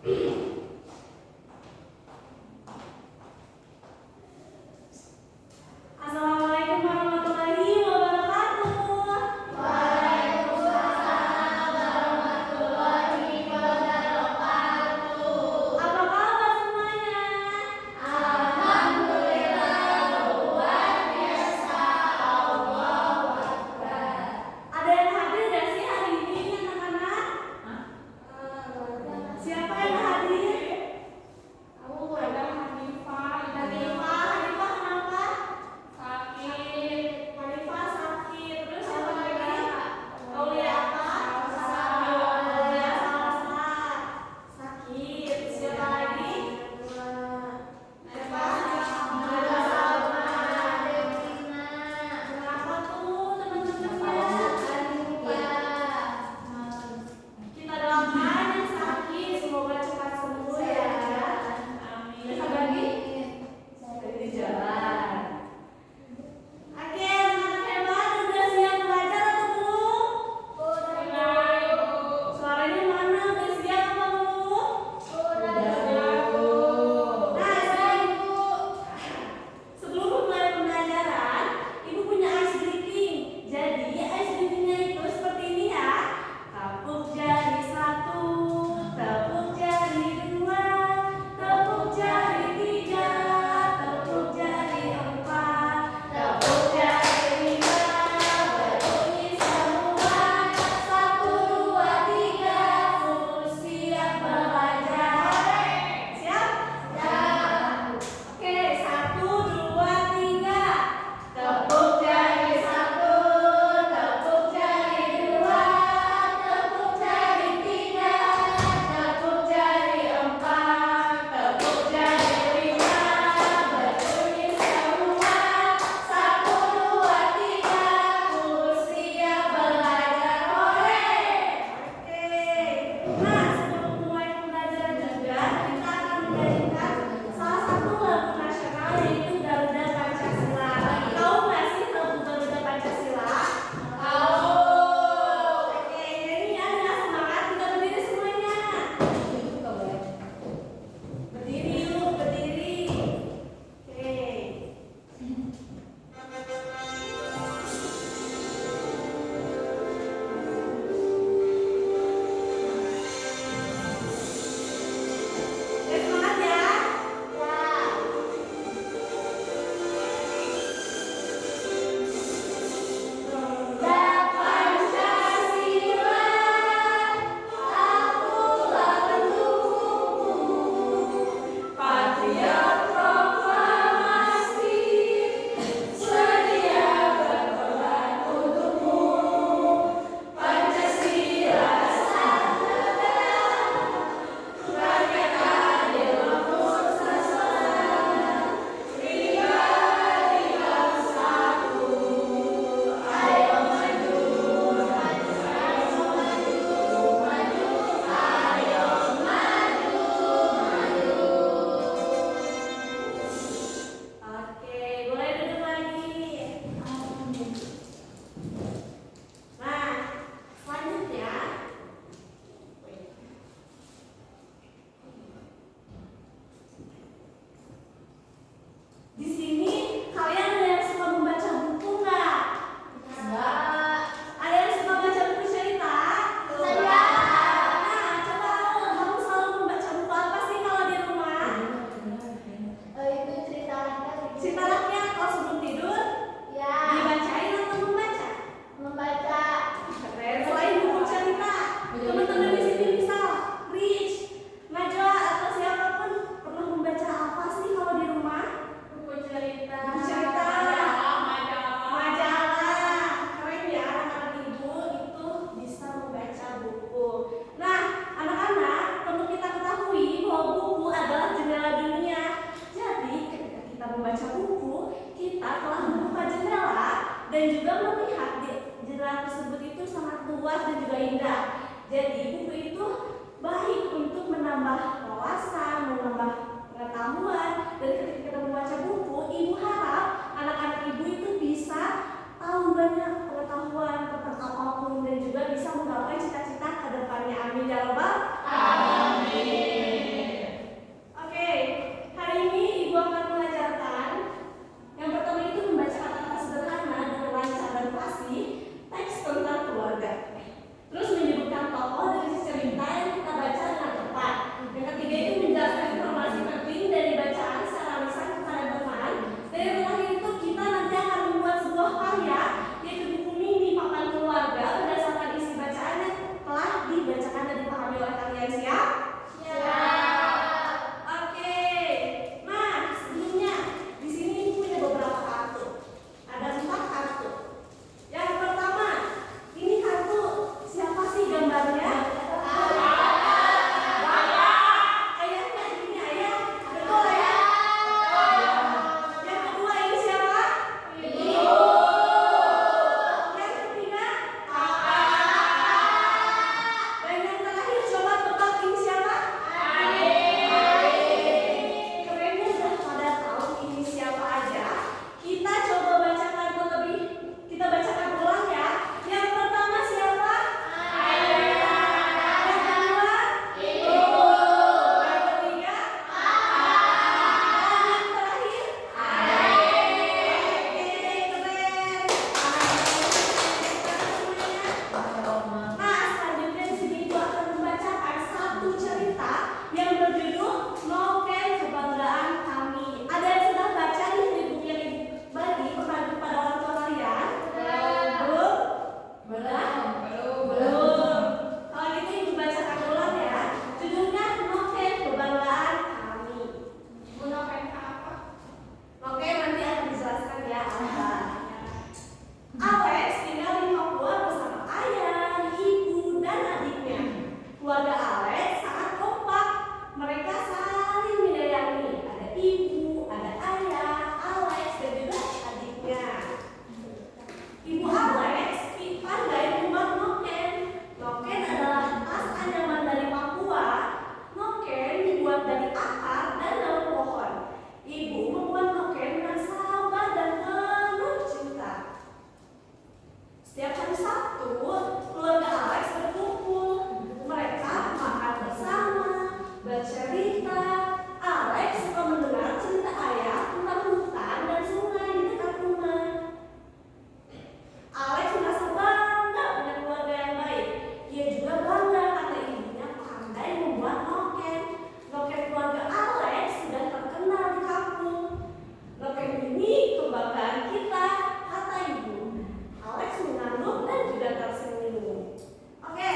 Assalamualaikum warahmatullahi wabarakatuh. Waalaikumsalam warahmatullahi wabarakatuh. Apa kabar semuanya? Alhamdulillah luar biasa. Allahu Akbar. Ada yang hadir gak sih hari ini anak-anak? Siapa yang hadir? Aku ada Hanifah. Hanifah kenapa? Sakit. Hanifah sakit. Terus siapa lagi? Aulia apa? Salsa. Aulia Salsa sakit. Siapa lagi? Siapa? Kenapa tuh teman-temannya? Kita doakan yang sakit semoga cepat sembuh ya. Amin. Siapa lagi? Di jalan. Oke, anak hebat udah siap belajar atau belum? Suaranya mana? Udah siap apa belum? Nah, sebelum memulai pembelajaran, Ibu punya ice breaking. Jadi ice breakingnya itu seperti ini ya. Tepuk jari 1, tepuk jari 2, tepuk jari 3, tepuk jari 4, tepuk jari 5, berbunyi semua. 1, 2, 3, full siap belajar. Siap? Oke, 1, 2, 3. Tepuk jari 1, tepuk jari 2, tepuk jari 3, tepuk jari 4, tepuk jari 5, berbunyi semua. 1, 2, 3, full siap belajar. Hore! Oke. Nah, sebelum mulai pembelajaran juga, kita akan menyanyikan salah satu lagu nasional yaitu Garuda Pancasila. Tahu nggak sih lagu Garuda Pancasila? Oke, jadi ya dengan semangat kita berdiri semuanya. Berdiri yuk, berdiri. Oke. Oke, semangat ya. Garuda Pancasila, akulah pendukungmu, patriot proklamasi, sedia berkorban untukmu. Pancasila sang negara, rakyat adil makmur sejahtera, pribadi bangsaku. Ayo maju, maju, ayo maju, maju, ayo maju, maju. Oke, boleh duduk lagi. Nah, selanjutnya di sini kalian ada yang suka membaca buku nggak? Ada yang suka baca buku cerita? Nah, coba kamu selalu membaca buku apa sih kalau di rumah? Cerita rakyat. Kalau sebelum tidur dibacain atau membaca? Keren. Selain buku cerita, teman-teman di sini bisa Rich, Najwa atau siapapun pernah membaca apa sih kalau di rumah? Buku cerita. Majalah. Keren ya, anak-anak ibu itu bisa membaca buku. Nah, anak-anak perlu kita ketahui bahwa buku adalah jendela dunia. Jadi ketika kita membaca buku, kita telah membuka jendela dan juga melihat jendela tersebut itu sangat luas dan juga indah. Jadi buku itu baik untuk menambah wawasan, menambah pengetahuan. Dan ketika kita membaca buku, ibu harap anak-anak ibu itu bisa tahu banyak pengetahuan tentang apapun dan juga bisa menggapai cita-cita ke depannya. Amin ya Rabbal alamin. Sabtu, keluarga Alex berkumpul. Mereka makan bersama, bercerita. Alex suka mendengar cerita ayah tentang hutan dan sungai di dekat rumah. Alex merasa bangga punya keluarga yang baik. Dia juga bangga karena ibunya pandai membuat noken. Noken keluarga Alex sudah terkenal di kampung. Noken ini kebanggaan kita, kata ibu. Alex mengangguk dan juga tersenyum. Oke,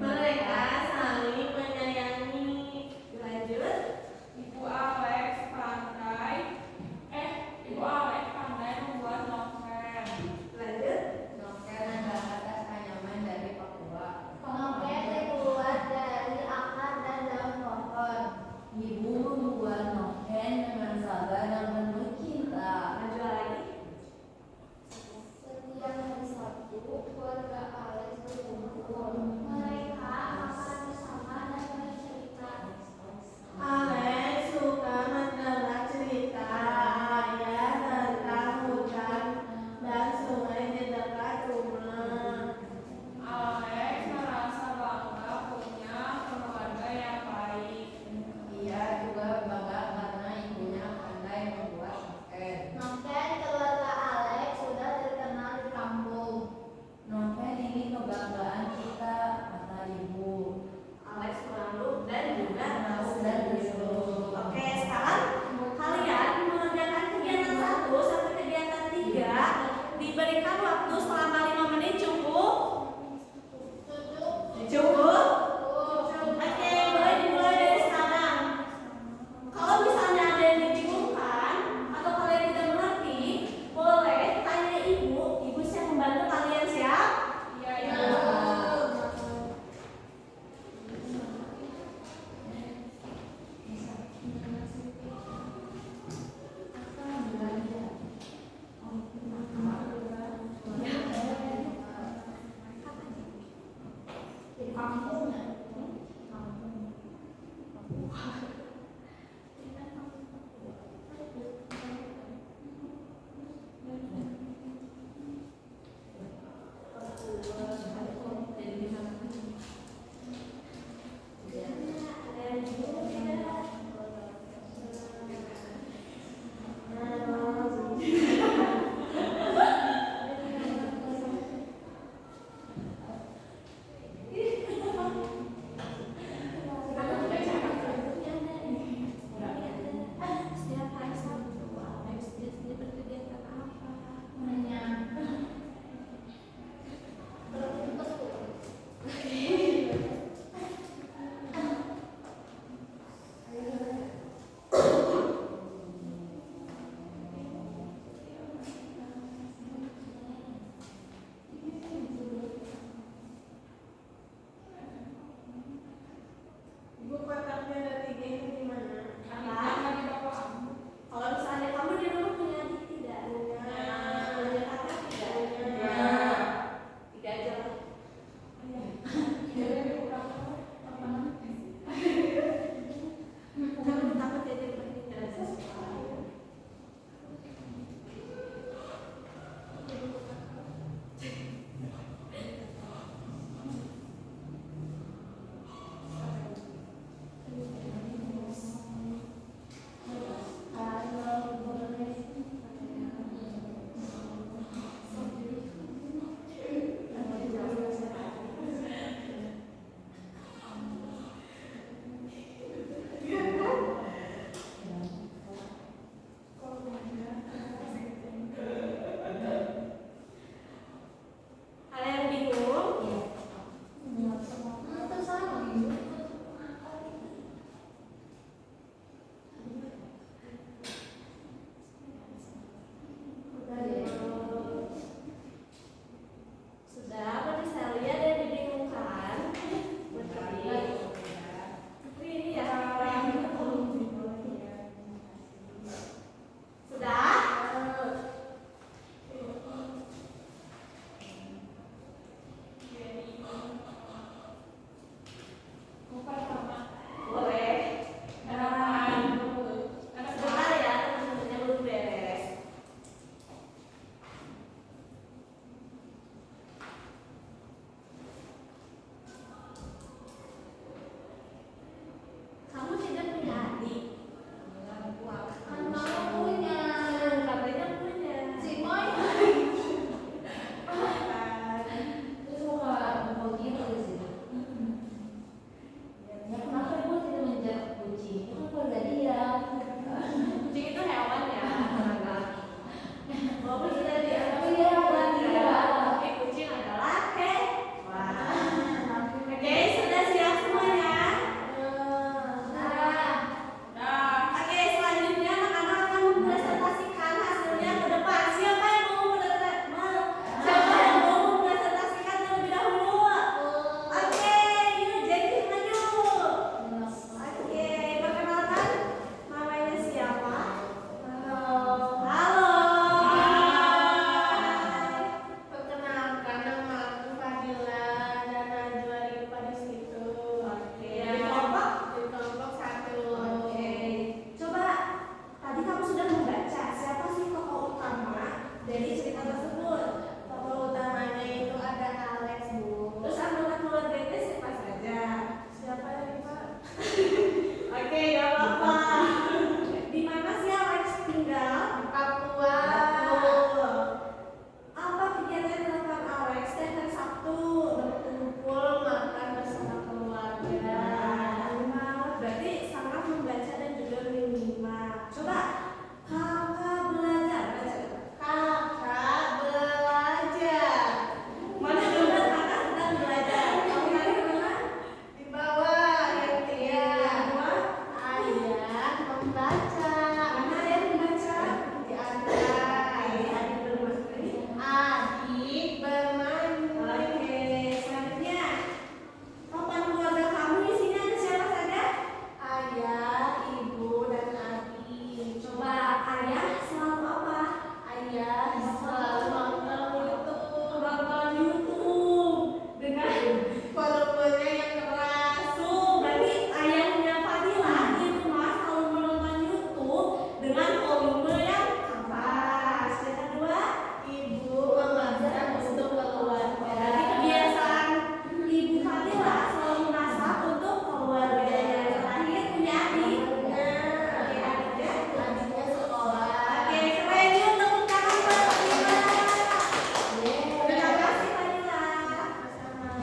Mereka saling menyayangi. Lanjut. Ibu Alex pandai membuat noken. Lanjut. Noken adalah atas anyaman dari Papua. Noken dibuat dari akar dan daun pohon. Ibu membuat noken dengan sabar dan penuh cinta. Lanjut lagi. Setiap hari Sabtu, keluarga Alex berkumpul. Mereka makan bersama dan bercerita. Alex suka mendengar cerita ayah tentang hutan dan sungai di dekat rumah. Alex merasa bangga punya keluarga yang baik. Ia juga bangga karena ibunya pandai membuat noken. Noken keluarga Alex sudah terkenal di kampung. Noken ini kebanggaan kita, kata ibu. Alex mengangguk dan juga Mengangguk dan duduk. Oke, sekarang kalian mengerjakan kegiatan 1 sampai kegiatan 3. Diberikan waktu selama 5 menit cukup? Cukup? Oke, boleh dimulai dari sekarang. Kalau misalnya ada yang dibingungkan atau kalian tidak mengerti, boleh tanya ibu. Ibu siap membantu kalian, siap? Iya. Di kampung ya.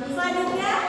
Selanjutnya